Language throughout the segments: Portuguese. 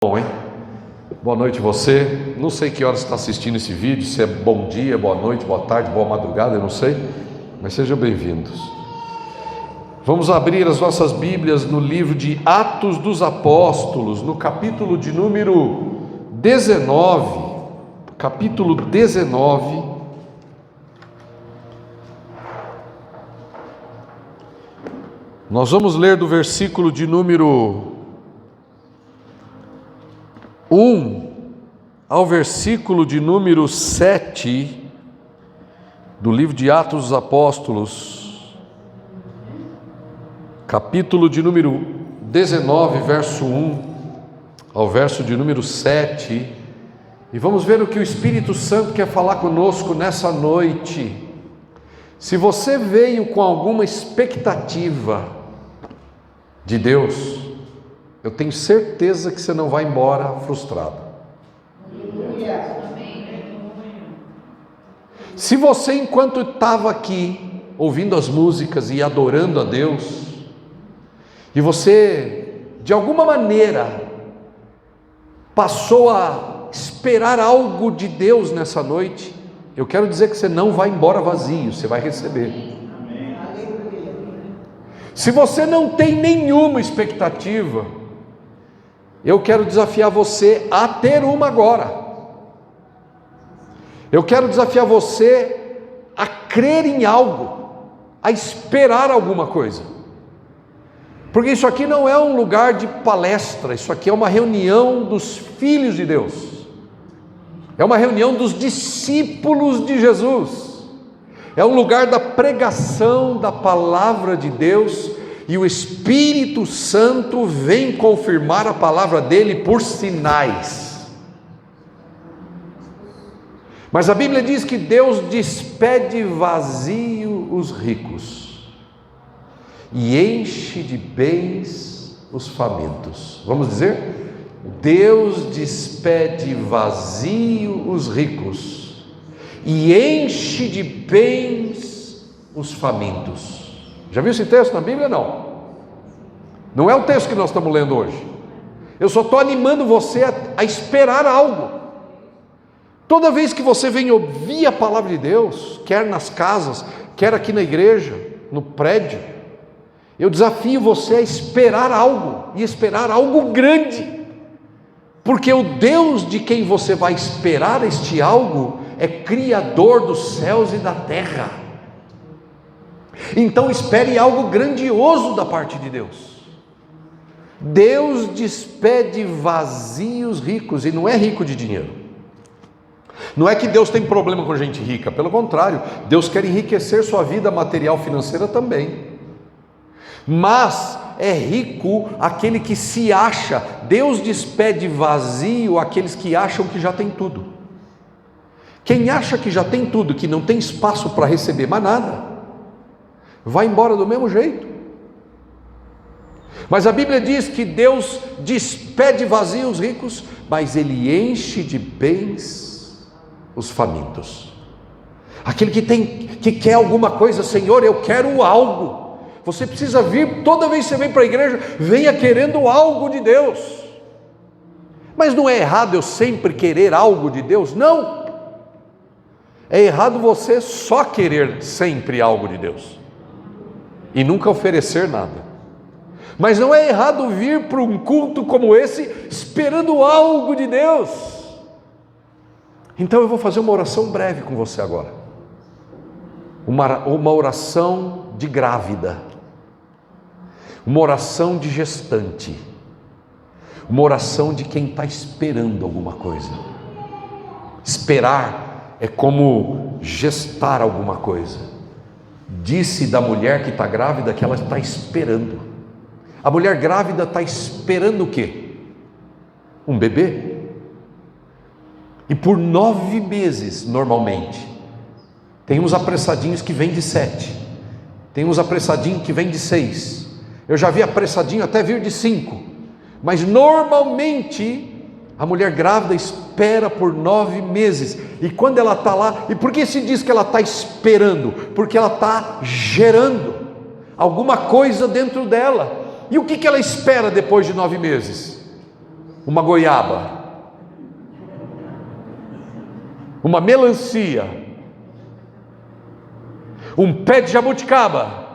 Bom, hein? Boa noite você. Não sei que hora você está assistindo esse vídeo, se é bom dia, boa noite, boa tarde, boa madrugada, eu não sei, mas sejam bem-vindos. Vamos abrir as nossas Bíblias no livro de Atos dos Apóstolos, no capítulo de número 19, capítulo 19. Nós vamos ler do versículo de número 1 ao versículo de número 7 do livro de Atos dos Apóstolos, capítulo de número 19, verso 1 ao verso de número 7, e vamos ver o que o Espírito Santo quer falar conosco nessa noite. Se você veio com alguma expectativa de Deus, eu tenho certeza que você não vai embora frustrado. Se você, enquanto estava aqui, ouvindo as músicas e adorando a Deus, e você, de alguma maneira, passou a esperar algo de Deus nessa noite, eu quero dizer que você não vai embora vazio, você vai receber. Se você não tem nenhuma expectativa, eu quero desafiar você a ter uma agora. Eu quero desafiar você a crer em algo, a esperar alguma coisa. Porque isso aqui não é um lugar de palestra, isso aqui é uma reunião dos filhos de Deus. É uma reunião dos discípulos de Jesus. É um lugar da pregação da palavra de Deus. E o Espírito Santo vem confirmar a palavra dele por sinais. Mas a Bíblia diz que Deus despede vazio os ricos e enche de bens os famintos. Vamos dizer? Deus despede vazio os ricos e enche de bens os famintos. Já viu esse texto na Bíblia? Não é o texto que nós estamos lendo hoje. Eu só estou animando você a esperar algo. Toda vez que você vem ouvir a palavra de Deus, quer nas casas, quer aqui na igreja, no prédio, eu desafio você a esperar algo, e esperar algo grande, porque o Deus de quem você vai esperar este algo é Criador dos céus e da terra. Então espere algo grandioso da parte de Deus. Deus despede vazios ricos, e não é rico de dinheiro. Não é que Deus tem problema com gente rica, pelo contrário, Deus quer enriquecer sua vida material financeira também. Mas é rico aquele que se acha. Deus despede vazio aqueles que acham que já tem tudo. Quem acha que já tem tudo, que não tem espaço para receber mais nada, vai embora do mesmo jeito. Mas a Bíblia diz que Deus despede vazio os ricos, mas Ele enche de bens os famintos. Aquele que quer alguma coisa, Senhor, eu quero algo. Você precisa vir, toda vez que você vem para a igreja, venha querendo algo de Deus. Mas não é errado eu sempre querer algo de Deus? Não. É errado você só querer sempre algo de Deus e nunca oferecer nada. Mas não é errado vir para um culto como esse esperando algo de Deus. Então eu vou fazer uma oração breve com você agora, uma oração de grávida, uma oração de gestante, uma oração de quem está esperando alguma coisa. Esperar é como gestar alguma coisa. Disse da mulher que está grávida que ela está esperando. A mulher grávida está esperando o quê? Um bebê. E por 9 meses, normalmente. Tem uns apressadinhos que vêm de 7. Tem uns apressadinhos que vêm de 6. Eu já vi apressadinho até vir de 5. Mas normalmente a mulher grávida espera por 9 meses. E quando ela está lá, e por que se diz que ela está esperando? Porque ela está gerando alguma coisa dentro dela. E o que ela espera depois de 9 meses? uma goiaba, uma melancia, um pé de jabuticaba,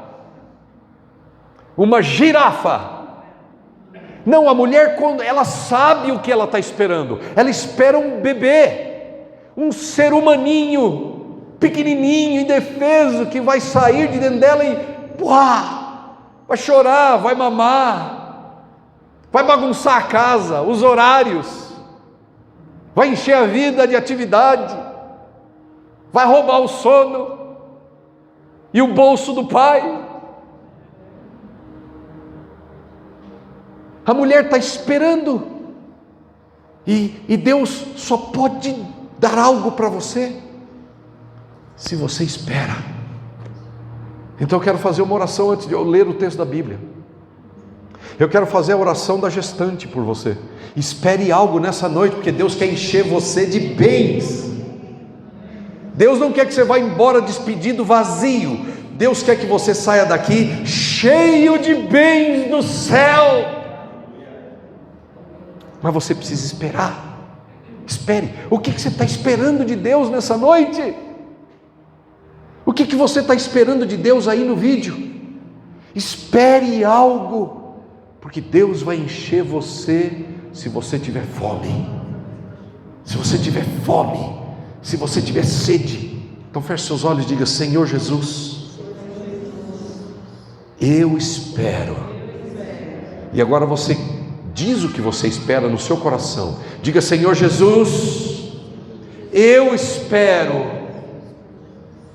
uma girafa. Não, a mulher, quando ela sabe o que ela está esperando, ela espera um bebê, um ser humaninho, pequenininho, indefeso, que vai sair de dentro dela e vai chorar, vai mamar, vai bagunçar a casa, os horários, vai encher a vida de atividade, vai roubar o sono e o bolso do pai. A mulher está esperando, e Deus só pode dar algo para você se você espera. Então eu quero fazer uma oração antes de eu ler o texto da Bíblia. Eu quero fazer a oração da gestante por você. Espere algo nessa noite, porque Deus quer encher você de bens. Deus não quer que você vá embora despedido, vazio. Deus quer que você saia daqui cheio de bens do céu. Mas você precisa esperar. Espere. O que você está esperando de Deus nessa noite? O que você está esperando de Deus aí no vídeo? Espere algo, porque Deus vai encher você se você tiver fome. Se você tiver fome, se você tiver sede. Então feche seus olhos e diga: Senhor Jesus, eu espero. E agora você diz o que você espera no seu coração. Diga: Senhor Jesus, eu espero.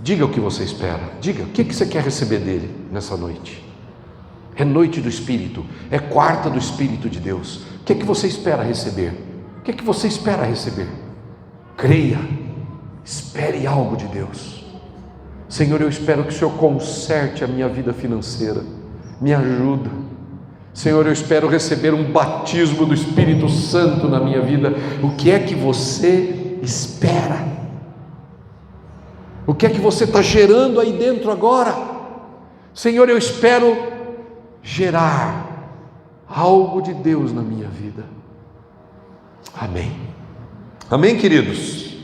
Diga o que você espera. Diga, o que você quer receber dele nessa noite? É noite do Espírito, é quarta do Espírito de Deus. O que você espera receber? O que você espera receber? Creia, espere algo de Deus. Senhor, eu espero que o Senhor conserte a minha vida financeira, me ajuda. Senhor, eu espero receber um batismo do Espírito Santo na minha vida. O que é que você espera? O que é que você está gerando aí dentro agora? Senhor, eu espero gerar algo de Deus na minha vida. Amém. Amém, queridos?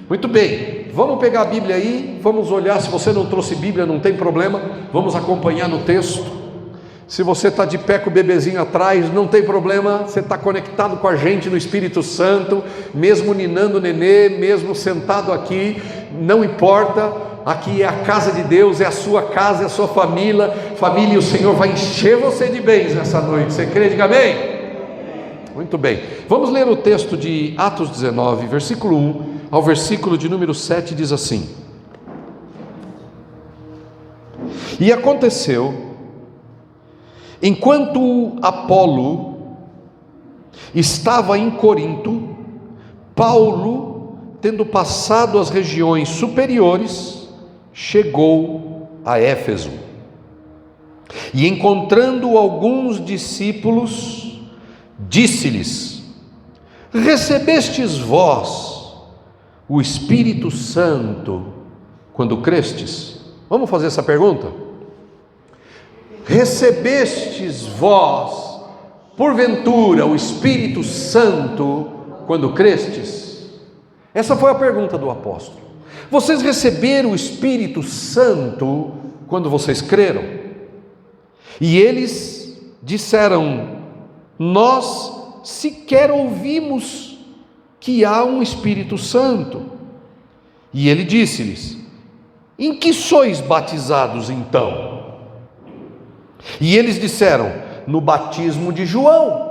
Muito bem, vamos pegar a Bíblia aí, vamos olhar. Se você não trouxe Bíblia, não tem problema, vamos acompanhar no texto. Se você está de pé com o bebezinho atrás, não tem problema, você está conectado com a gente no Espírito Santo, mesmo ninando o nenê, mesmo sentado aqui, não importa, aqui é a casa de Deus, é a sua casa, é a sua família, e o Senhor vai encher você de bens nessa noite. Você crê? Diga amém? Muito bem, vamos ler o texto de Atos 19, versículo 1 ao versículo de número 7, diz assim: E aconteceu, enquanto Apolo estava em Corinto, Paulo, tendo passado as regiões superiores, chegou a Éfeso. E encontrando alguns discípulos, disse-lhes: Recebestes vós o Espírito Santo quando crestes? Vamos fazer essa pergunta? Recebestes vós, porventura, o Espírito Santo quando crestes? Essa foi a pergunta do apóstolo. Vocês receberam o Espírito Santo quando vocês creram? E eles disseram: Nós sequer ouvimos que há um Espírito Santo. E ele disse-lhes: Em que sois batizados então? E eles disseram: No batismo de João.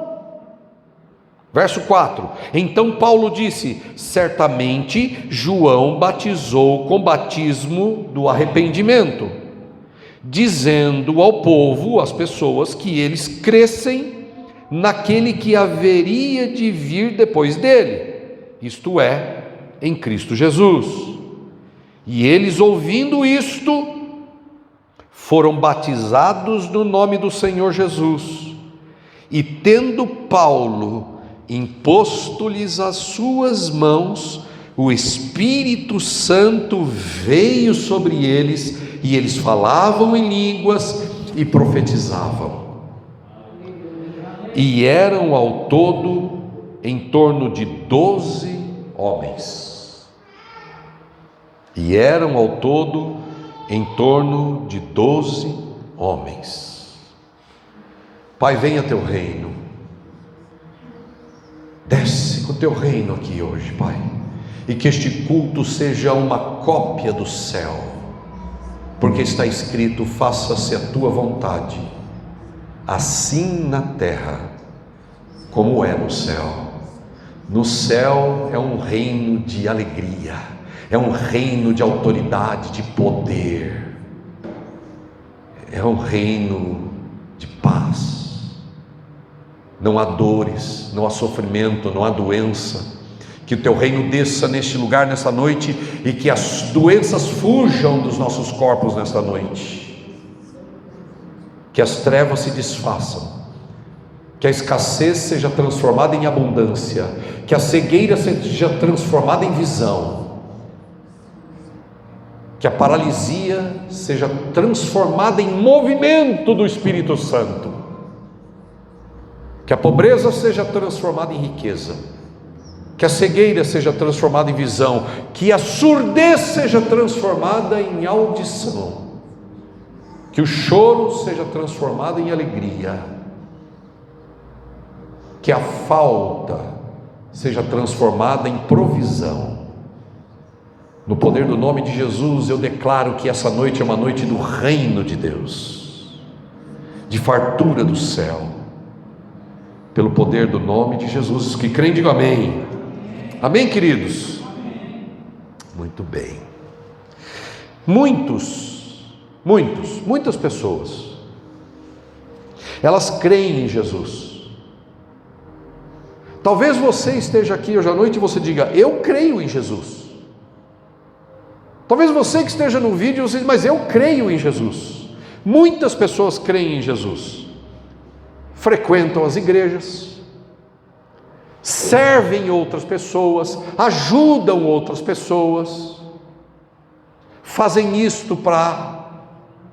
Verso 4: Então Paulo disse: Certamente João batizou com batismo do arrependimento, dizendo ao povo, às pessoas, que eles crescem naquele que haveria de vir depois dele, isto é, em Cristo Jesus. E eles, ouvindo isto, foram batizados no nome do Senhor Jesus. E tendo Paulo imposto-lhes as suas mãos, o Espírito Santo veio sobre eles, e eles falavam em línguas e profetizavam. E eram ao todo em torno de 12 homens. E eram ao todo em torno de 12 homens. Pai, venha teu reino. Desce com o teu reino aqui hoje, Pai. E que este culto seja uma cópia do céu. Porque está escrito: faça-se a tua vontade, assim na terra como é no céu. No céu é um reino de alegria, é um reino de autoridade, de poder, é um reino de paz. Não há dores, não há sofrimento, não há doença. Que o teu reino desça neste lugar, nesta noite, e que as doenças fujam dos nossos corpos nesta noite. Que as trevas se desfaçam, que a escassez seja transformada em abundância, que a cegueira seja transformada em visão, que a paralisia seja transformada em movimento do Espírito Santo, que a pobreza seja transformada em riqueza, que a cegueira seja transformada em visão, que a surdez seja transformada em audição, que o choro seja transformado em alegria, que a falta seja transformada em provisão. No poder do nome de Jesus, eu declaro que essa noite é uma noite do reino de Deus, de fartura do céu, pelo poder do nome de Jesus. Os que creem, digam amém. Amém, queridos? Muito bem. Muitas pessoas, elas creem em Jesus. Talvez você esteja aqui hoje à noite e você diga: eu creio em Jesus. Talvez você que esteja no vídeo, você diz: mas eu creio em Jesus. Muitas pessoas creem em Jesus, frequentam as igrejas, servem outras pessoas, ajudam outras pessoas, fazem isto para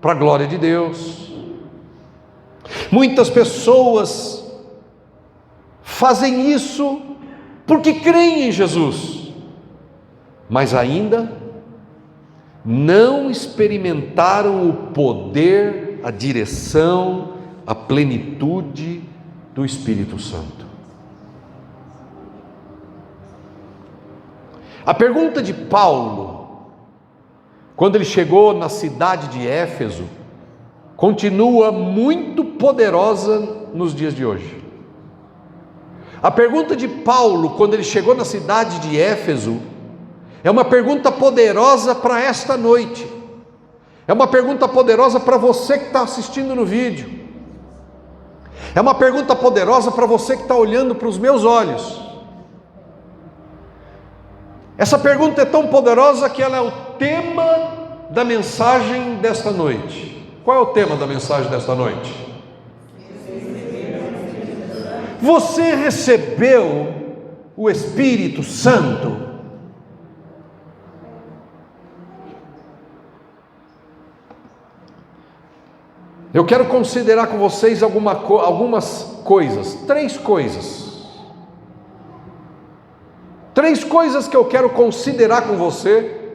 a glória de Deus. Muitas pessoas fazem isso porque creem em Jesus, mas ainda não experimentaram o poder, a direção, a plenitude do Espírito Santo. A pergunta de Paulo, quando ele chegou na cidade de Éfeso, continua muito poderosa nos dias de hoje. A pergunta de Paulo, quando ele chegou na cidade de Éfeso, é uma pergunta poderosa para esta noite. É uma pergunta poderosa para você que está assistindo no vídeo. É uma pergunta poderosa para você que está olhando para os meus olhos. Essa pergunta é tão poderosa que ela é o tema da mensagem desta noite. Qual é o tema da mensagem desta noite? Você recebeu o Espírito Santo? Eu quero considerar com vocês algumas coisas, 3 coisas. 3 coisas que eu quero considerar com você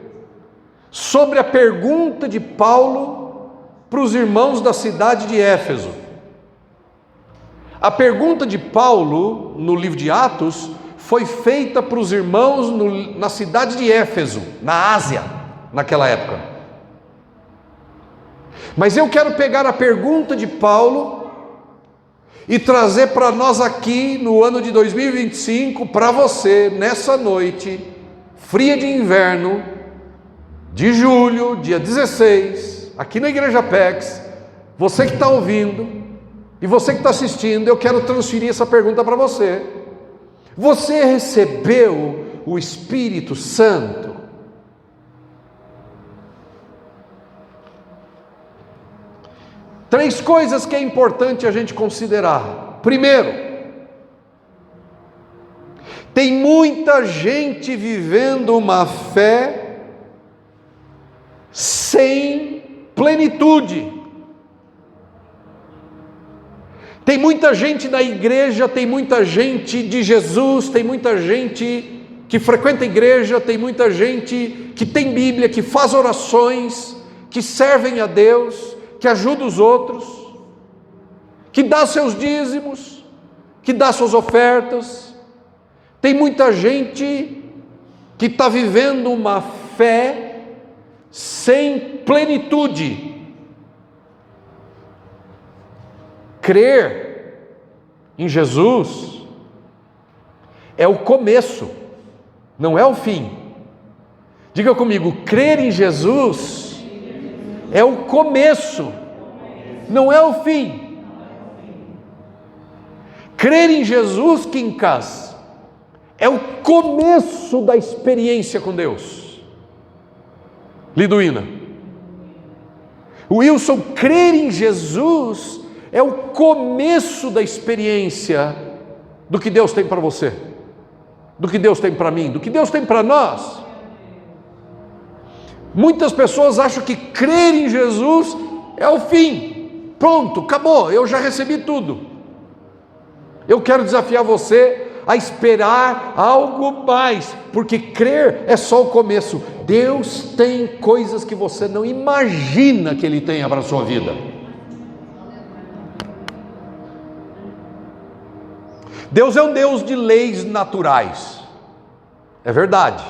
sobre a pergunta de Paulo para os irmãos da cidade de Éfeso. A pergunta de Paulo no livro de Atos foi feita para os irmãos na cidade de Éfeso, na Ásia, naquela época. Mas eu quero pegar a pergunta de Paulo e trazer para nós aqui no ano de 2025, para você, nessa noite fria de inverno, de julho, dia 16, aqui na Igreja PEX, você que está ouvindo e você que está assistindo, eu quero transferir essa pergunta para você. Você recebeu o Espírito Santo? Três coisas que é importante a gente considerar. Primeiro, tem muita gente vivendo uma fé sem plenitude. Tem muita gente na igreja, tem muita gente de Jesus, tem muita gente que frequenta a igreja, tem muita gente que tem Bíblia, que faz orações, que servem a Deus, que ajuda os outros, que dá seus dízimos, que dá suas ofertas. Tem muita gente que está vivendo uma fé sem plenitude. Crer em Jesus é o começo, não é o fim. Diga comigo, crer em Jesus é o começo, não é o fim. Crer em Jesus, Quincas, é o começo da experiência com Deus. Liduína. Wilson, crer em Jesus é o começo da experiência do que Deus tem para você, do que Deus tem para mim, do que Deus tem para nós. Muitas pessoas acham que crer em Jesus é o fim. Pronto, acabou, eu já recebi tudo. Eu quero desafiar você a esperar algo mais, porque crer é só o começo. Deus tem coisas que você não imagina que Ele tenha para a sua vida. Deus é um Deus de leis naturais, é verdade.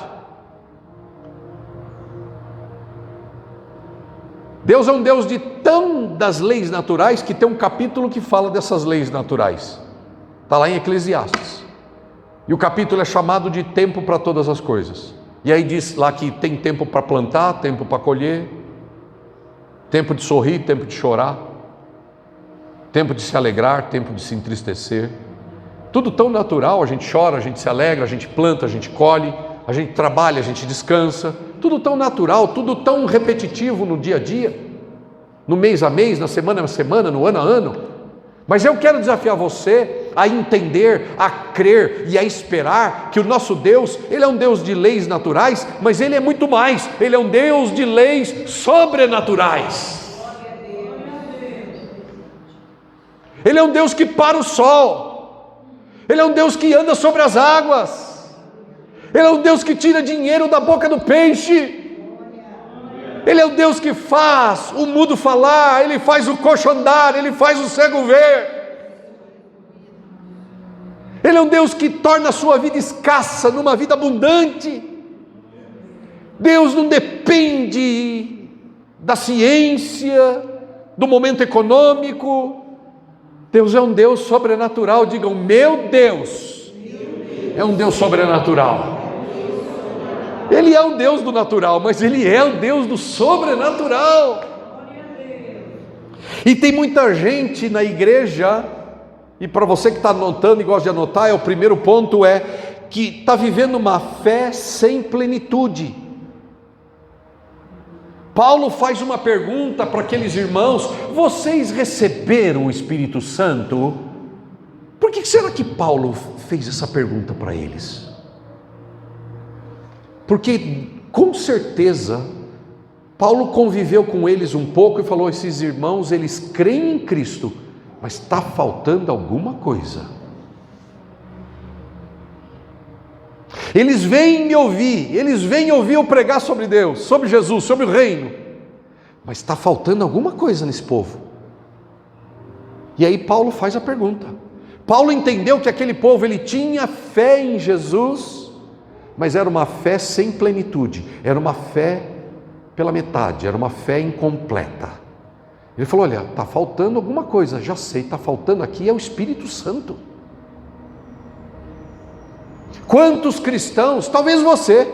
Deus é um Deus de tão das leis naturais que tem um capítulo que fala dessas leis naturais. Está lá em Eclesiastes. E o capítulo é chamado de tempo para todas as coisas. E aí diz lá que tem tempo para plantar, tempo para colher, tempo de sorrir, tempo de chorar, tempo de se alegrar, tempo de se entristecer. Tudo tão natural, a gente chora, a gente se alegra, a gente planta, a gente colhe, a gente trabalha, a gente descansa. Tudo tão natural, tudo tão repetitivo no dia a dia, no mês a mês, na semana a semana, no ano a ano. Mas eu quero desafiar você a entender, a crer e a esperar que o nosso Deus, Ele é um Deus de leis naturais, mas Ele é muito mais, Ele é um Deus de leis sobrenaturais. Ele é um Deus que para o sol, Ele é um Deus que anda sobre as águas, Ele é um Deus que tira dinheiro da boca do peixe, Ele é o Deus que faz o mudo falar, Ele faz o coxo andar, Ele faz o cego ver. Ele é um Deus que torna a sua vida escassa numa vida abundante. Deus não depende da ciência, do momento econômico. Deus é um Deus sobrenatural. Digam, meu Deus é um Deus sobrenatural. Ele é o Deus do natural, mas Ele é o Deus do sobrenatural. E tem muita gente na igreja, e para você que está anotando e gosta de anotar, o primeiro ponto é que está vivendo uma fé sem plenitude. Paulo faz uma pergunta para aqueles irmãos: vocês receberam o Espírito Santo? Por que será que Paulo fez essa pergunta para eles? Porque com certeza Paulo conviveu com eles um pouco e falou: esses irmãos, eles creem em Cristo, mas está faltando alguma coisa. Eles vêm me ouvir, eles vêm ouvir eu pregar sobre Deus, sobre Jesus, sobre o reino, mas está faltando alguma coisa nesse povo. E aí Paulo faz a pergunta. Paulo entendeu que aquele povo, ele tinha fé em Jesus, mas era uma fé sem plenitude, era uma fé pela metade, era uma fé incompleta. Ele falou: olha, está faltando alguma coisa, já sei, está faltando aqui é o Espírito Santo. Quantos cristãos, talvez você,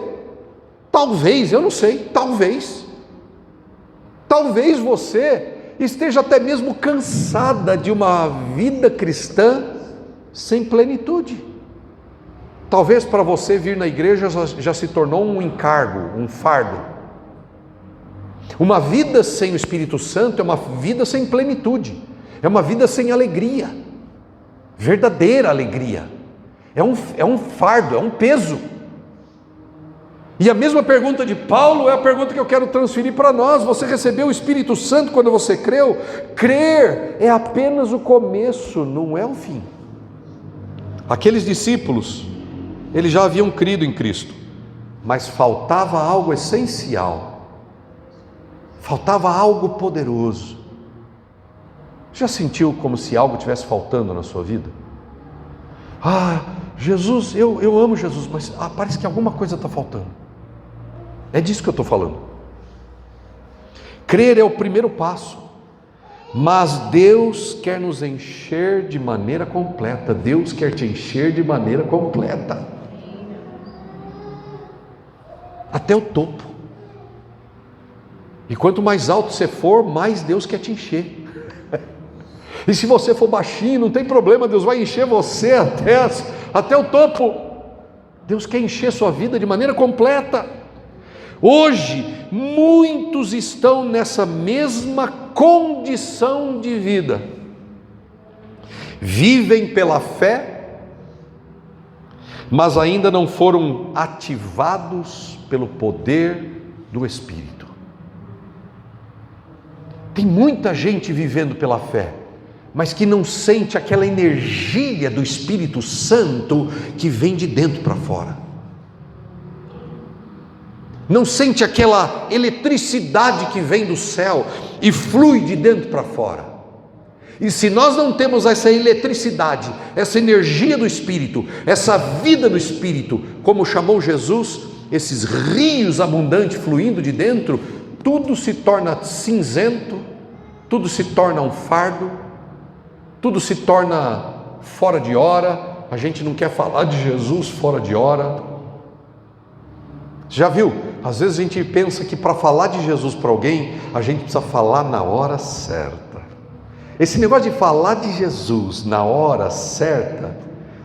talvez, eu não sei, talvez você esteja até mesmo cansada de uma vida cristã sem plenitude. Talvez para você vir na igreja já se tornou um encargo, um fardo. Uma vida sem o Espírito Santo é uma vida sem plenitude, é uma vida sem alegria, verdadeira alegria. É um fardo, é um peso. E a mesma pergunta de Paulo é a pergunta que eu quero transferir para nós. Você recebeu o Espírito Santo quando você creu? Crer é apenas o começo, não é o fim. Aqueles discípulos, eles já haviam crido em Cristo, mas faltava algo essencial, faltava algo poderoso. Já sentiu como se algo estivesse faltando na sua vida? Jesus, eu amo Jesus, mas parece que alguma coisa está faltando. É disso que eu estou falando. Crer é o primeiro passo, mas Deus quer nos encher de maneira completa. Deus quer te encher de maneira completa, até o topo. E quanto mais alto você for, mais Deus quer te encher. E se você for baixinho, não tem problema, Deus vai encher você até o topo. Deus quer encher sua vida de maneira completa. Hoje, muitos estão nessa mesma condição de vida. Vivem pela fé, mas ainda não foram ativados pelo poder do Espírito. Tem muita gente vivendo pela fé, mas que não sente aquela energia do Espírito Santo que vem de dentro para fora. Não sente aquela eletricidade que vem do céu e flui de dentro para fora. E se nós não temos essa eletricidade, essa energia do Espírito, essa vida do Espírito, como chamou Jesus, esses rios abundantes fluindo de dentro, tudo se torna cinzento, tudo se torna um fardo, tudo se torna fora de hora. A gente não quer falar de Jesus fora de hora. Já viu? Às vezes a gente pensa que para falar de Jesus para alguém, a gente precisa falar na hora certa. Esse negócio de falar de Jesus na hora certa,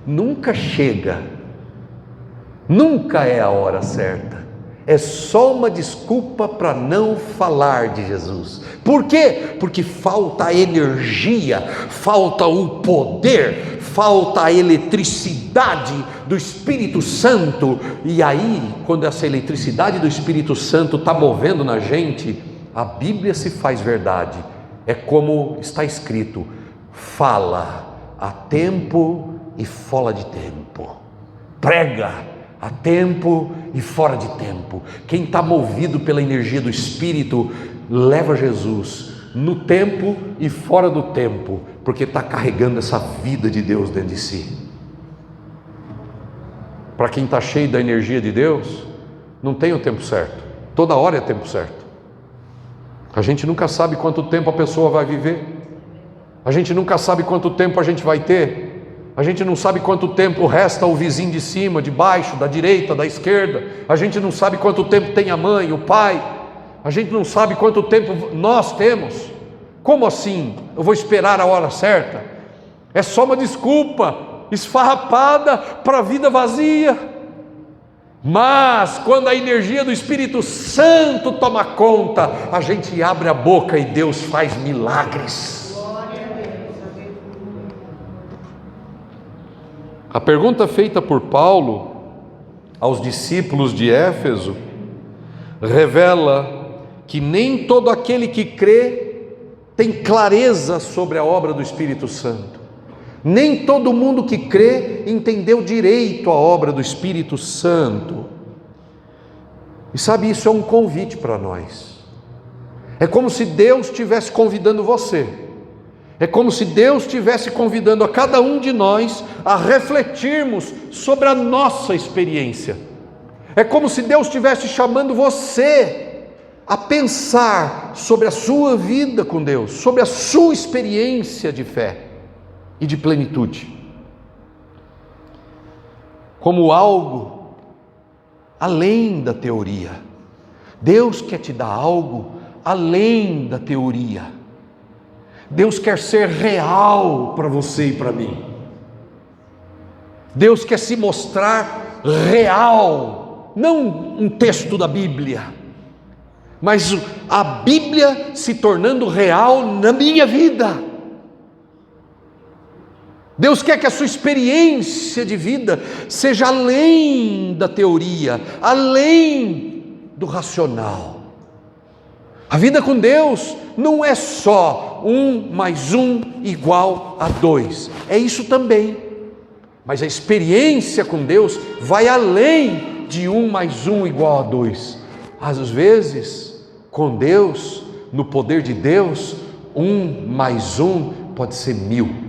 nunca chega. Nunca é a hora certa. É só uma desculpa para não falar de Jesus. Por quê? Porque falta a energia, falta o poder, falta a eletricidade do Espírito Santo. E aí, quando essa eletricidade do Espírito Santo está movendo na gente, a Bíblia se faz verdade. É como está escrito: fala a tempo e fora de tempo, prega a tempo e fora de tempo. Quem está movido pela energia do Espírito leva Jesus no tempo e fora do tempo, porque está carregando essa vida de Deus dentro de si. Para quem está cheio da energia de Deus, não tem o tempo certo, toda hora é tempo certo. A gente nunca sabe quanto tempo a pessoa vai viver, a gente nunca sabe quanto tempo a gente vai ter, a gente não sabe quanto tempo resta o vizinho de cima, de baixo, da direita, da esquerda, a gente não sabe quanto tempo tem a mãe, o pai, a gente não sabe quanto tempo nós temos. Como assim? Eu vou esperar a hora certa? É só uma desculpa esfarrapada para a vida vazia. Mas quando a energia do Espírito Santo toma conta, a gente abre a boca e Deus faz milagres. A pergunta feita por Paulo aos discípulos de Éfeso revela que nem todo aquele que crê tem clareza sobre a obra do Espírito Santo. Nem todo mundo que crê entendeu direito a obra do Espírito Santo. E sabe, isso é um convite para nós. É como se Deus estivesse convidando você. É como se Deus estivesse convidando a cada um de nós a refletirmos sobre a nossa experiência. É como se Deus estivesse chamando você a pensar sobre a sua vida com Deus, sobre a sua experiência de fé e de plenitude, como algo além da teoria. Deus quer te dar algo além da teoria. Deus quer ser real para você e para mim. Deus quer se mostrar real, não um texto da Bíblia, mas a Bíblia se tornando real na minha vida. Deus quer que a sua experiência de vida seja além da teoria, além do racional. A vida com Deus não é só 1 mais 1 igual a 2, é isso também. Mas a experiência com Deus vai além de 1 mais 1 igual a 2. Às vezes, com Deus, no poder de Deus, 1 mais 1 pode ser 1000.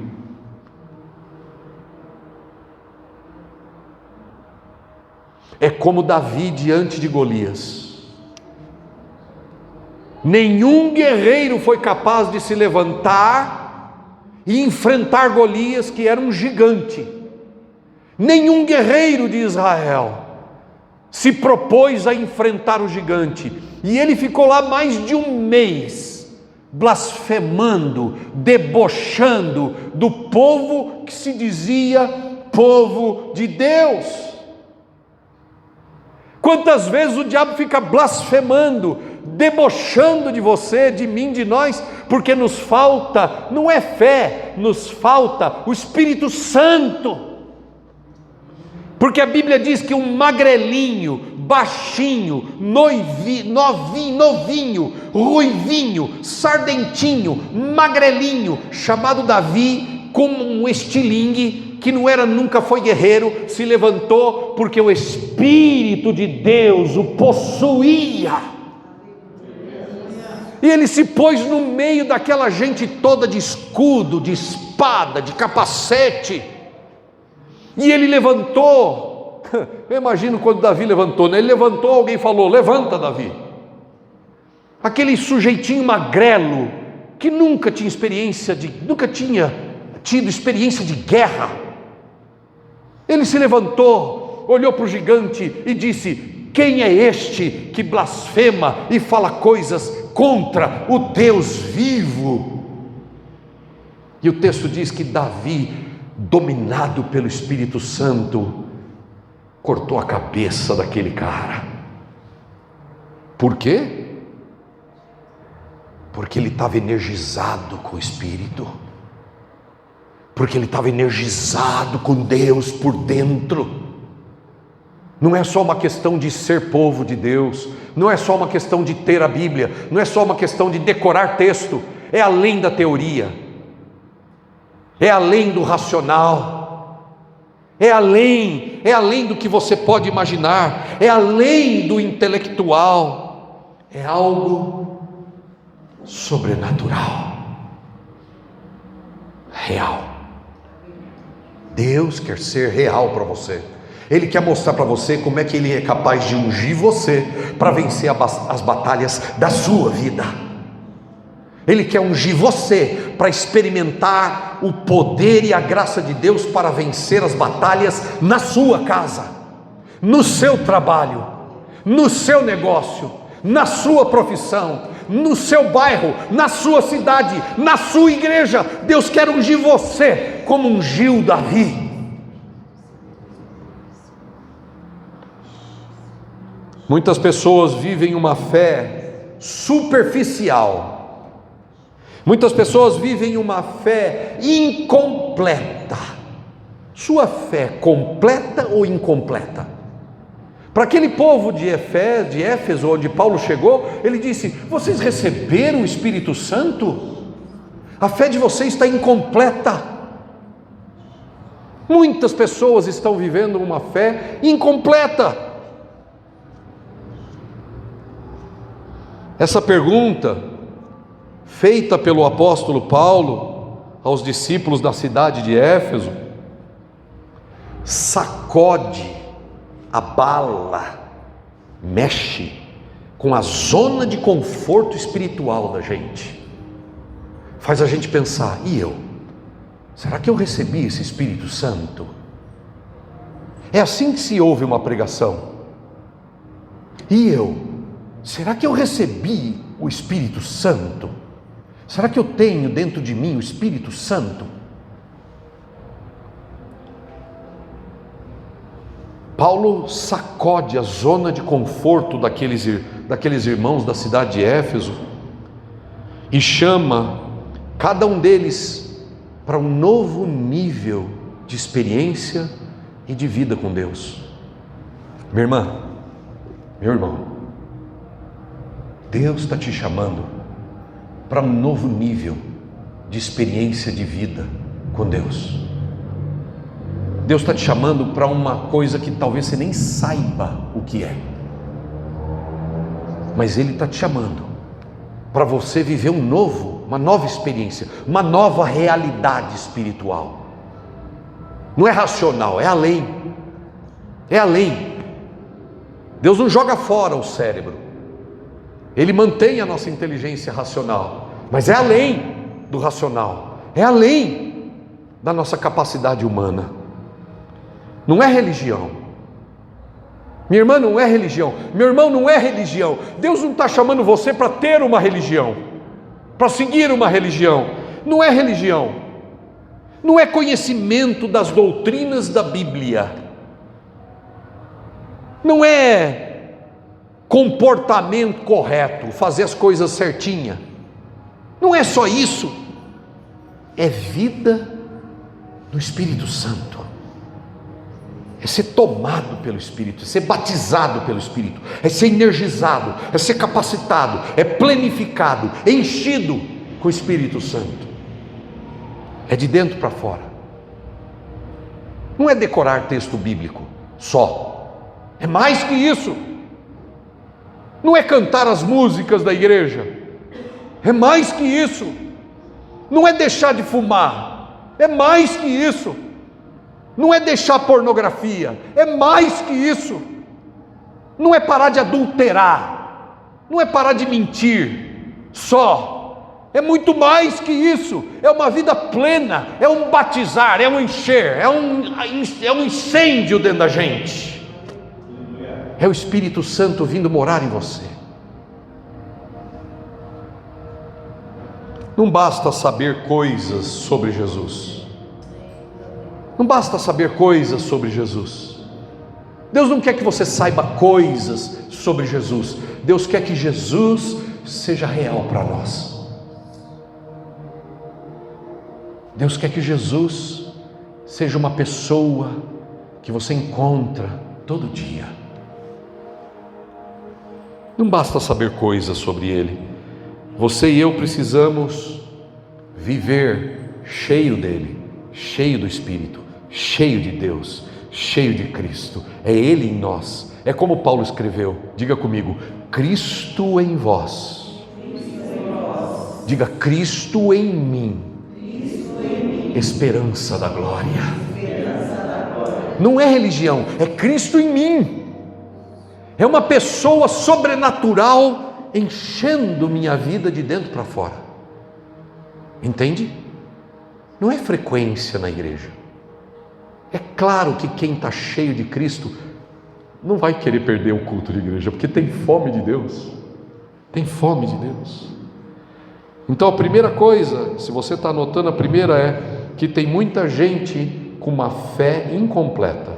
É como Davi diante de Golias. Nenhum guerreiro foi capaz de se levantar e enfrentar Golias, que era um gigante. Nenhum guerreiro de Israel se propôs a enfrentar o gigante. E ele ficou lá mais de um mês, blasfemando, debochando do povo que se dizia povo de Deus. Quantas vezes o diabo fica blasfemando, debochando de você, de mim, de nós, porque nos falta, não é fé, nos falta o Espírito Santo. Porque a Bíblia diz que um magrelinho, baixinho, novinho, ruivinho, sardentinho, magrelinho, chamado Davi, como um estilingue, que não era, nunca foi guerreiro, se levantou porque o Espírito de Deus o possuía. E ele se pôs no meio daquela gente toda de escudo, de espada, de capacete. E ele levantou. Eu imagino quando Davi levantou, né? Ele levantou, alguém falou: levanta, Davi. Aquele sujeitinho magrelo, que nunca tinha tido experiência de guerra. Ele se levantou, olhou para o gigante e disse: quem é este que blasfema e fala coisas contra o Deus vivo? E o texto diz que Davi, dominado pelo Espírito Santo, cortou a cabeça daquele cara. Por quê? Porque ele estava energizado com o Espírito, porque ele estava energizado com Deus por dentro. Não é só uma questão de ser povo de Deus, não é só uma questão de ter a Bíblia, não é só uma questão de decorar texto, é além da teoria, é além do racional, é além do que você pode imaginar, é além do intelectual, é algo sobrenatural, real. Deus quer ser real para você. Ele quer mostrar para você como é que Ele é capaz de ungir você para vencer as batalhas da sua vida. Ele quer ungir você para experimentar o poder e a graça de Deus para vencer as batalhas na sua casa, no seu trabalho, no seu negócio, na sua profissão, no seu bairro, na sua cidade, na sua igreja. Deus quer ungir você como ungiu Davi. Muitas pessoas vivem uma fé superficial. Muitas pessoas vivem uma fé incompleta. Sua fé completa ou incompleta? Para aquele povo de Éfeso, onde Paulo chegou, ele disse: vocês receberam o Espírito Santo? A fé de vocês está incompleta. Muitas pessoas estão vivendo uma fé incompleta. Essa pergunta, feita pelo apóstolo Paulo aos discípulos da cidade de Éfeso, sacode, abala, mexe com a zona de conforto espiritual da gente, faz a gente pensar: e eu? Será que eu recebi esse Espírito Santo? É assim que se ouve uma pregação. E eu? Será que eu recebi o Espírito Santo? Será que eu tenho dentro de mim o Espírito Santo? Paulo sacode a zona de conforto daqueles irmãos da cidade de Éfeso e chama cada um deles para um novo nível de experiência e de vida com Deus. Minha irmã, meu irmão, Deus está te chamando para um novo nível de experiência de vida com Deus. Deus está te chamando para uma coisa que talvez você nem saiba o que é, mas Ele está te chamando para você viver uma nova experiência, uma nova realidade espiritual. Não é racional, é além. É além. Deus não joga fora o cérebro. Ele mantém a nossa inteligência racional, mas é além do racional, é além da nossa capacidade humana. Não é religião. Minha irmã, não é religião. Meu irmão, não é religião. Deus não está chamando você para ter uma religião, para seguir uma religião. Não é religião. Não é conhecimento das doutrinas da Bíblia. Não é comportamento correto, fazer as coisas certinha. Não é só isso. É vida do Espírito Santo. É ser tomado pelo Espírito, é ser batizado pelo Espírito, é ser energizado, é ser capacitado, é plenificado, é enchido com o Espírito Santo. É de dentro para fora. Não é decorar texto bíblico só. É mais que isso. Não é cantar as músicas da igreja. É mais que isso. Não é deixar de fumar. É mais que isso. Não é deixar pornografia, é mais que isso. Não é parar de adulterar, não é parar de mentir só, é muito mais que isso. É uma vida plena, é um batizar, é um encher, é um incêndio dentro da gente. É o Espírito Santo vindo morar em você. Não basta saber coisas sobre Jesus. Não basta saber coisas sobre Jesus. Deus não quer que você saiba coisas sobre Jesus. Deus quer que Jesus seja real para nós. Deus quer que Jesus seja uma pessoa que você encontra todo dia. Não basta saber coisas sobre Ele. Você e eu precisamos viver cheio dEle, cheio do Espírito, cheio de Deus, cheio de Cristo. É Ele em nós. É como Paulo escreveu, diga comigo: Cristo em vós. Diga: Cristo em mim, esperança da glória. Não é religião, é Cristo em mim. É uma pessoa sobrenatural enchendo minha vida de dentro para fora. Entende? Não é frequência na igreja. É claro que quem está cheio de Cristo não vai querer perder o culto de igreja, porque tem fome de Deus. Tem fome de Deus. Então a primeira coisa, se você está anotando, a primeira é que tem muita gente com uma fé incompleta.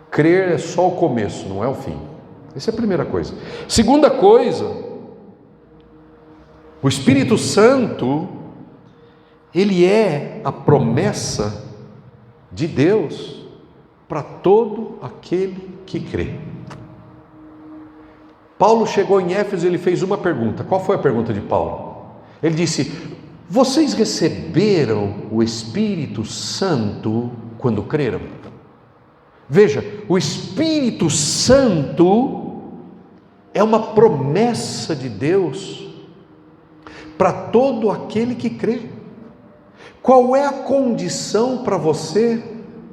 Crer é só o começo, não é o fim. Essa é a primeira coisa. Segunda coisa, o Espírito Santo, ele é a promessa de Deus para todo aquele que crê. Paulo chegou em Éfeso e ele fez uma pergunta. Qual foi a pergunta de Paulo? Ele disse: vocês receberam o Espírito Santo quando creram? Veja, o Espírito Santo é uma promessa de Deus para todo aquele que crê. Qual é a condição para você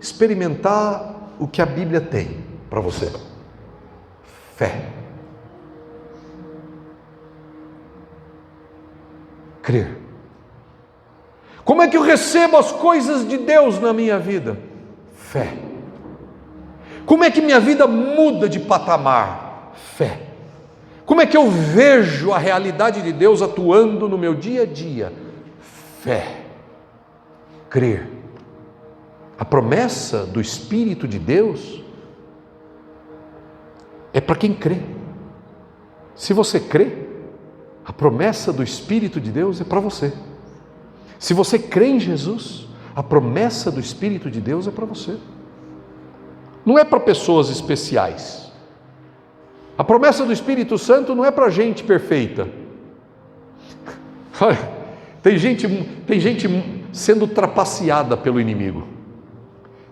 experimentar o que a Bíblia tem para você? Fé. Crer. Como é que eu recebo as coisas de Deus na minha vida? Fé. Como é que minha vida muda de patamar? Fé. Como é que eu vejo a realidade de Deus atuando no meu dia a dia? Fé. Crer. A promessa do Espírito de Deus é para quem crê. Se você crê, a promessa do Espírito de Deus é para você. Se você crê em Jesus, a promessa do Espírito de Deus é para você. Não é para pessoas especiais. A promessa do Espírito Santo não é para gente perfeita. Tem gente sendo trapaceada pelo inimigo.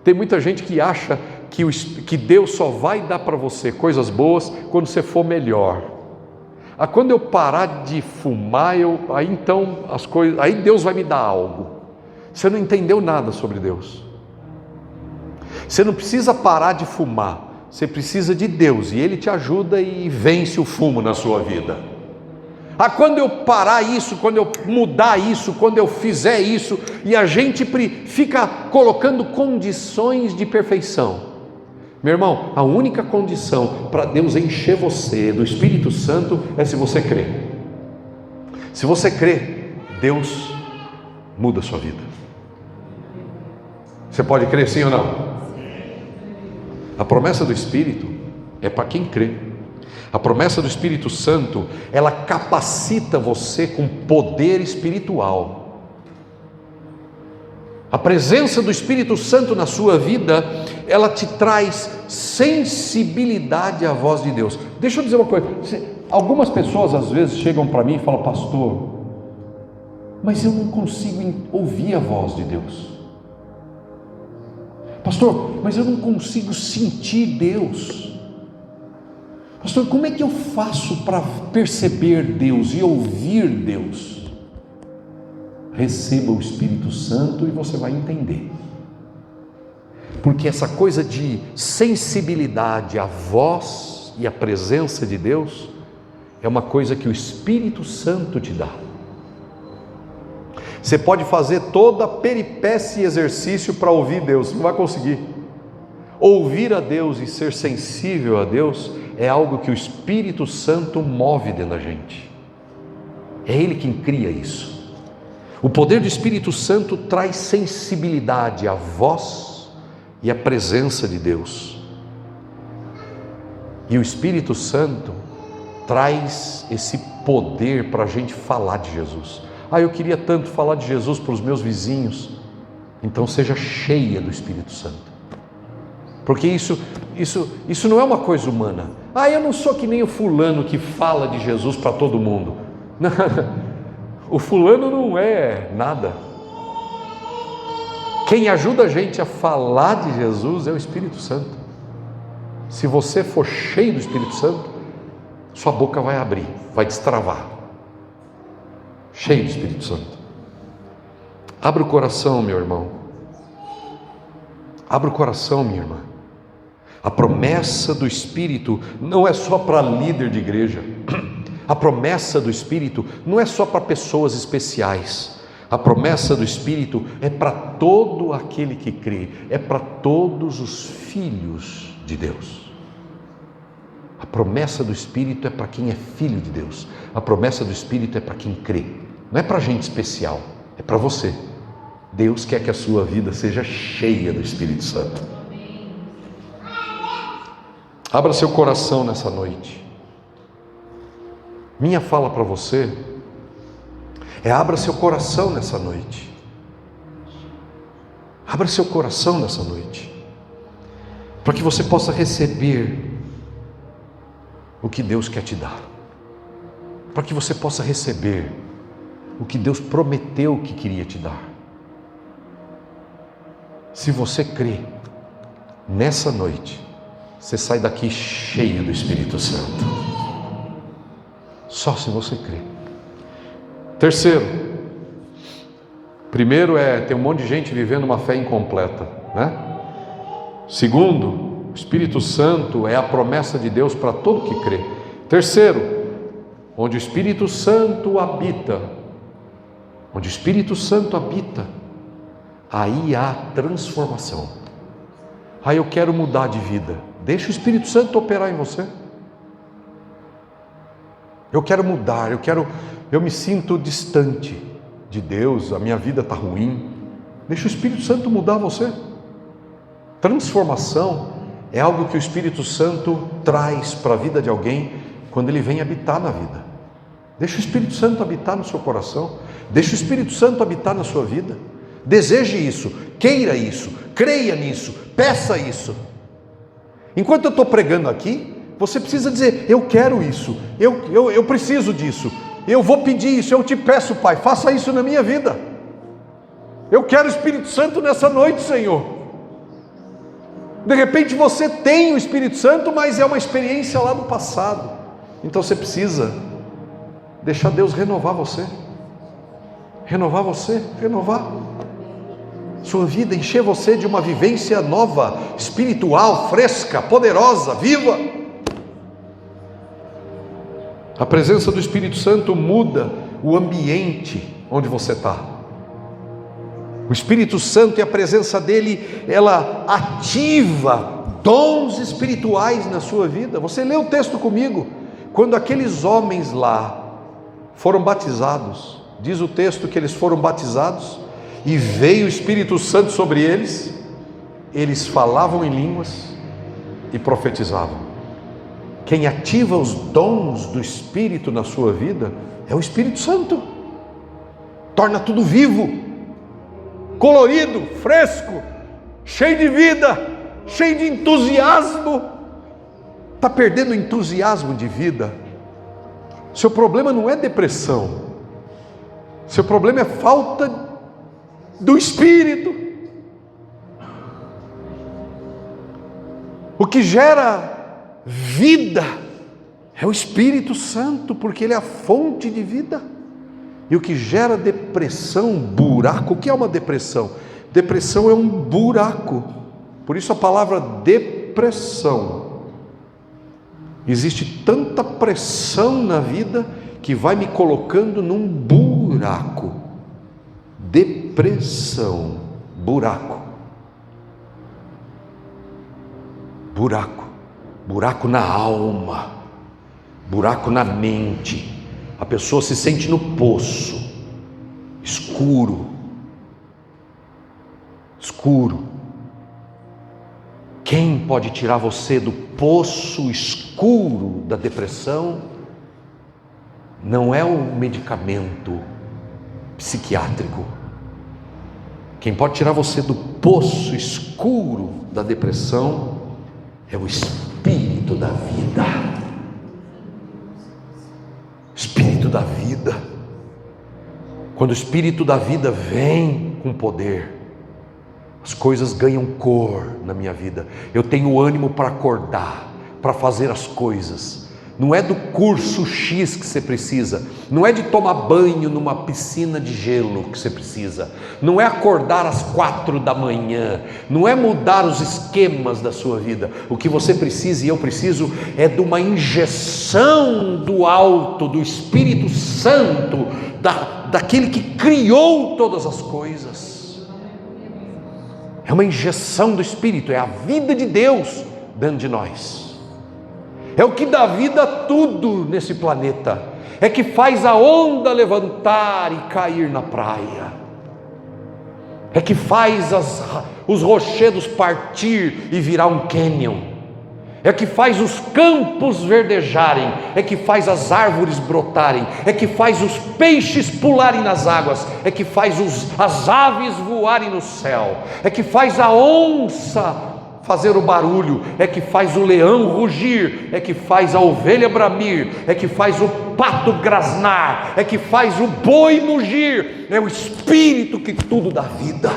Tem muita gente que acha que Deus só vai dar para você coisas boas quando você for melhor. Quando eu parar de fumar, aí Deus vai me dar algo. Você não entendeu nada sobre Deus. Você não precisa parar de fumar, você precisa de Deus, e Ele te ajuda e vence o fumo na sua vida. Quando eu parar isso, quando eu mudar isso, quando eu fizer isso, e a gente fica colocando condições de perfeição. Meu irmão, a única condição para Deus encher você do Espírito Santo é se você crer. Se você crer, Deus muda a sua vida. Você pode crer sim ou não? A promessa do Espírito é para quem crê. A promessa do Espírito Santo, ela capacita você com poder espiritual. A presença do Espírito Santo na sua vida, ela te traz sensibilidade à voz de Deus. Deixa eu dizer uma coisa, algumas pessoas às vezes chegam para mim e falam: pastor, mas eu não consigo ouvir a voz de Deus. Pastor, mas eu não consigo sentir Deus. Pastor, como é que eu faço para perceber Deus e ouvir Deus? Receba o Espírito Santo e você vai entender. Porque essa coisa de sensibilidade à voz e à presença de Deus é uma coisa que o Espírito Santo te dá. Você pode fazer toda a peripécia e exercício para ouvir Deus, não vai conseguir. Ouvir a Deus e ser sensível a Deus é algo que o Espírito Santo move dentro da gente. É Ele quem cria isso. O poder do Espírito Santo traz sensibilidade à voz e à presença de Deus. E o Espírito Santo traz esse poder para a gente falar de Jesus. Eu queria tanto falar de Jesus para os meus vizinhos. Então seja cheia do Espírito Santo. Porque isso não é uma coisa humana. Eu não sou que nem o fulano que fala de Jesus para todo mundo. Não, o fulano não é nada. Quem ajuda a gente a falar de Jesus é o Espírito Santo. Se você for cheio do Espírito Santo, sua boca vai abrir, vai destravar. Cheio do Espírito Santo. Abra o coração, meu irmão. Abra o coração, minha irmã. A promessa do Espírito não é só para líder de igreja. A promessa do Espírito não é só para pessoas especiais. A promessa do Espírito é para todo aquele que crê. É para todos os filhos de Deus. A promessa do Espírito é para quem é filho de Deus. A promessa do Espírito é para quem crê. Não é para gente especial, é para você. Deus quer que a sua vida seja cheia do Espírito Santo. Abra seu coração nessa noite. Minha fala para você é: abra seu coração nessa noite. Abra seu coração nessa noite, para que você possa receber o que Deus quer te dar, para que você possa receber o que Deus prometeu que queria te dar. Se você crê, nessa noite, você sai daqui cheio do Espírito Santo. Só se você crê. Terceiro, primeiro tem um monte de gente vivendo uma fé incompleta, né? Segundo, o Espírito Santo é a promessa de Deus para todo que crê. Terceiro, onde o Espírito Santo habita, onde o Espírito Santo habita, aí há transformação. Eu quero mudar de vida. Deixa o Espírito Santo operar em você. Eu quero mudar, eu me sinto distante de Deus, a minha vida está ruim. Deixa o Espírito Santo mudar você. Transformação é algo que o Espírito Santo traz para a vida de alguém quando ele vem habitar na vida. Deixa o Espírito Santo habitar no seu coração. Deixa o Espírito Santo habitar na sua vida. Deseje isso, queira isso, creia nisso, peça isso. Enquanto eu estou pregando aqui, você precisa dizer: eu quero isso, eu preciso disso, eu vou pedir isso, eu te peço, Pai, faça isso na minha vida. Eu quero o Espírito Santo nessa noite, Senhor. De repente você tem o Espírito Santo, mas é uma experiência lá do passado. Então você precisa deixar Deus renovar você. Renovar você, renovar sua vida, encher você de uma vivência nova, espiritual, fresca, poderosa, viva. A presença do Espírito Santo muda o ambiente onde você está. O Espírito Santo e a presença dele, ela ativa dons espirituais na sua vida. Você lê o texto comigo. Quando aqueles homens lá foram batizados, diz o texto que eles foram batizados e veio o Espírito Santo sobre eles, eles falavam em línguas e profetizavam. Quem ativa os dons do Espírito na sua vida é o Espírito Santo. Torna tudo vivo, colorido, fresco, cheio de vida, cheio de entusiasmo. Está perdendo o entusiasmo de vida? Seu problema não é depressão, seu problema é falta do Espírito. O que gera vida é o Espírito Santo, porque ele é a fonte de vida. E o que gera depressão, buraco, o que é uma depressão? Depressão é um buraco, por isso a palavra depressão. Existe tanta pressão na vida que vai me colocando num buraco. Depressão, buraco. Buraco, buraco na alma, buraco na mente. A pessoa se sente no poço, escuro, escuro. Quem pode tirar você do poço escuro da depressão? Não é o medicamento psiquiátrico. Quem pode tirar você do poço escuro da depressão é o Espírito da vida. Espírito da vida. Quando o Espírito da vida vem com poder, as coisas ganham cor na minha vida. Eu tenho ânimo para acordar, para fazer as coisas. Não é do curso X que você precisa, não é de tomar banho numa piscina de gelo que você precisa, não é acordar às 4 da manhã, não é mudar os esquemas da sua vida. O que você precisa e eu preciso é de uma injeção do alto, do Espírito Santo, daquele que criou todas as coisas. É uma injeção do Espírito, é a vida de Deus dentro de nós. É o que dá vida a tudo nesse planeta. É que faz a onda levantar e cair na praia. É que faz os rochedos partir e virar um cânion. É que faz os campos verdejarem. É que faz as árvores brotarem. É que faz os peixes pularem nas águas. É que faz as aves voarem no céu. É que faz a onça fazer o barulho, é que faz o leão rugir, é que faz a ovelha bramir, é que faz o pato grasnar, é que faz o boi mugir. É o Espírito que tudo dá vida.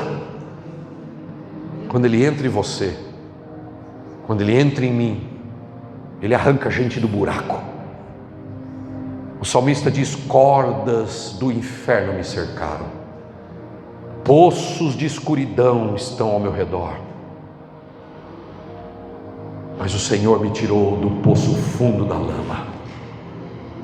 Quando ele entra em você, quando ele entra em mim, ele arranca a gente do buraco. O salmista diz: cordas do inferno me cercaram, poços de escuridão estão ao meu redor, mas o Senhor me tirou do poço fundo da lama.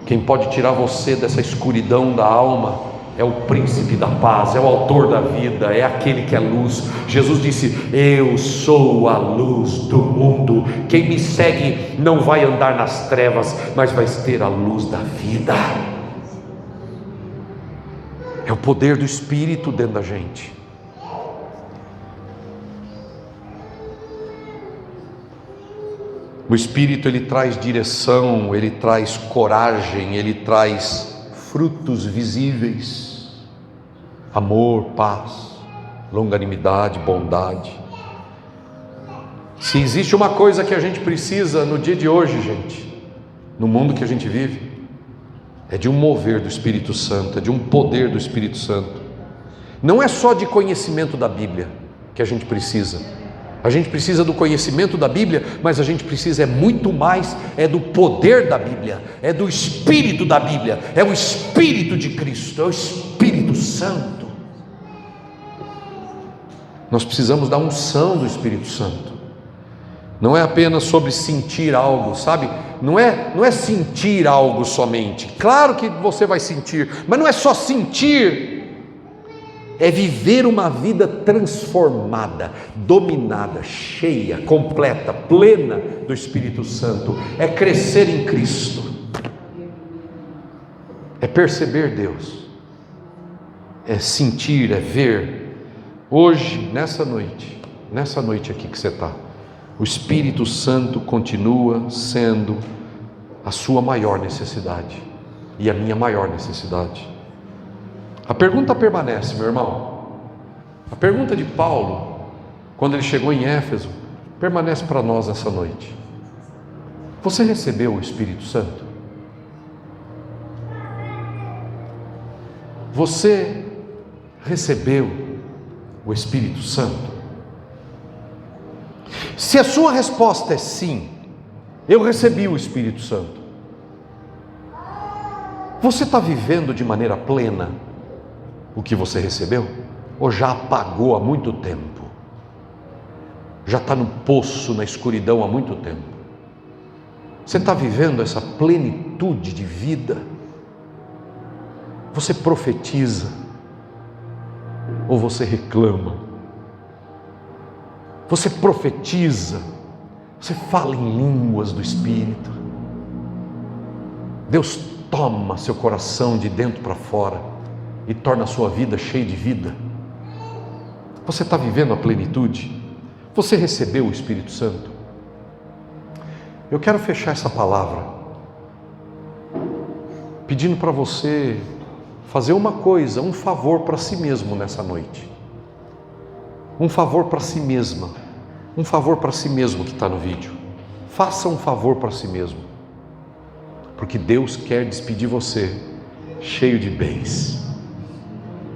Quem pode tirar você dessa escuridão da alma é o príncipe da paz, é o autor da vida, é aquele que é luz. Jesus disse: eu sou a luz do mundo, quem me segue não vai andar nas trevas, mas vai ter a luz da vida. É o poder do Espírito dentro da gente. O Espírito, ele traz direção, ele traz coragem, ele traz frutos visíveis: amor, paz, longanimidade, bondade. Se existe uma coisa que a gente precisa no dia de hoje, gente, no mundo que a gente vive, é de um mover do Espírito Santo, é de um poder do Espírito Santo. Não é só de conhecimento da Bíblia que a gente precisa. A gente precisa do conhecimento da Bíblia, mas a gente precisa muito mais, é do poder da Bíblia, é do Espírito da Bíblia, é o Espírito de Cristo, é o Espírito Santo. Nós precisamos da unção do Espírito Santo. Não é apenas sobre sentir algo, sabe? Não é sentir algo somente. Claro que você vai sentir, mas não é só sentir. É viver uma vida transformada, dominada, cheia, completa, plena do Espírito Santo. É crescer em Cristo. É perceber Deus. É sentir, é ver. Hoje, nessa noite aqui que você está, o Espírito Santo continua sendo a sua maior necessidade e a minha maior necessidade. A pergunta permanece, meu irmão. A pergunta de Paulo, quando ele chegou em Éfeso, permanece para nós essa noite. Você recebeu o Espírito Santo? Você recebeu o Espírito Santo? Se a sua resposta é sim, eu recebi o Espírito Santo, você está vivendo de maneira plena o que você recebeu? Ou já apagou há muito tempo? Já está no poço, na escuridão há muito tempo? Você está vivendo essa plenitude de vida? Você profetiza? Ou você reclama? Você profetiza? Você fala em línguas do Espírito? Deus toma seu coração de dentro para fora e torna a sua vida cheia de vida. Você está vivendo a plenitude? Você recebeu o Espírito Santo? Eu quero fechar essa palavra pedindo para você fazer uma coisa, um favor para si mesmo nessa noite. Um favor para si mesma, um favor para si mesmo que está no vídeo. Faça um favor para si mesmo, porque Deus quer despedir você cheio de bens.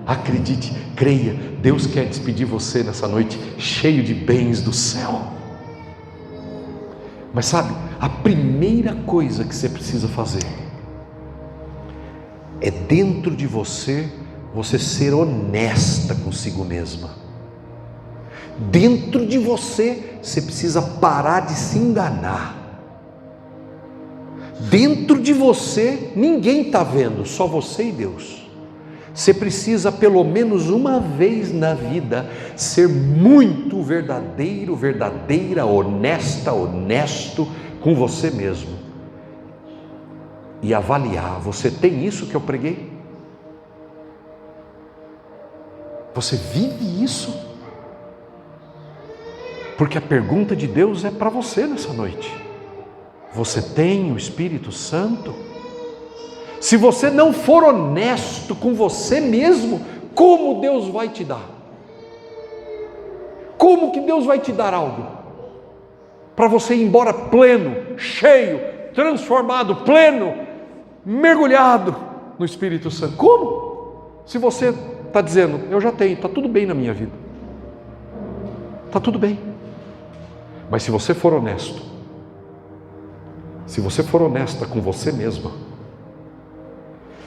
Acredite, creia, Deus quer despedir você nessa noite cheio de bens do céu. Mas sabe, a primeira coisa que você precisa fazer é dentro de você ser honesta consigo mesma. Dentro de você precisa parar de se enganar. Dentro de você, ninguém está vendo, só você e Deus. Você precisa pelo menos uma vez na vida ser muito verdadeiro, verdadeira, honesta, honesto com você mesmo. E avaliar, você tem isso que eu preguei? Você vive isso? Porque a pergunta de Deus é para você nessa noite. Você tem o Espírito Santo? Se você não for honesto com você mesmo, como Deus vai te dar? Como que Deus vai te dar algo? Para você ir embora pleno, cheio, transformado, pleno, mergulhado no Espírito Santo. Como? Se você está dizendo, eu já tenho, está tudo bem na minha vida. Está tudo bem. Mas se você for honesto, se você for honesta com você mesma,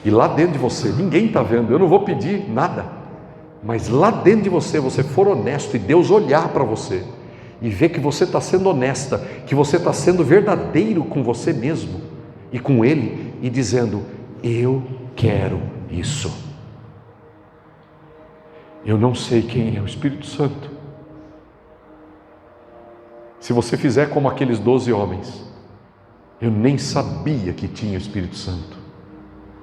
e lá dentro de você, ninguém está vendo, eu não vou pedir nada, mas lá dentro de você, você for honesto e Deus olhar para você e ver que você está sendo honesta, que você está sendo verdadeiro com você mesmo e com Ele, e dizendo, eu quero isso. Eu não sei quem é o Espírito Santo. Se você fizer como aqueles 12 homens, eu nem sabia que tinha o Espírito Santo.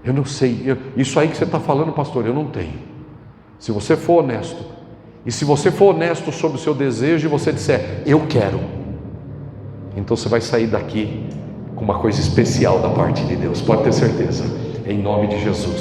Eu não sei, isso aí que você está falando, pastor, eu não tenho. Se você for honesto, e se você for honesto sobre o seu desejo e você disser, eu quero, então você vai sair daqui com uma coisa especial da parte de Deus, pode ter certeza. em nome de Jesus.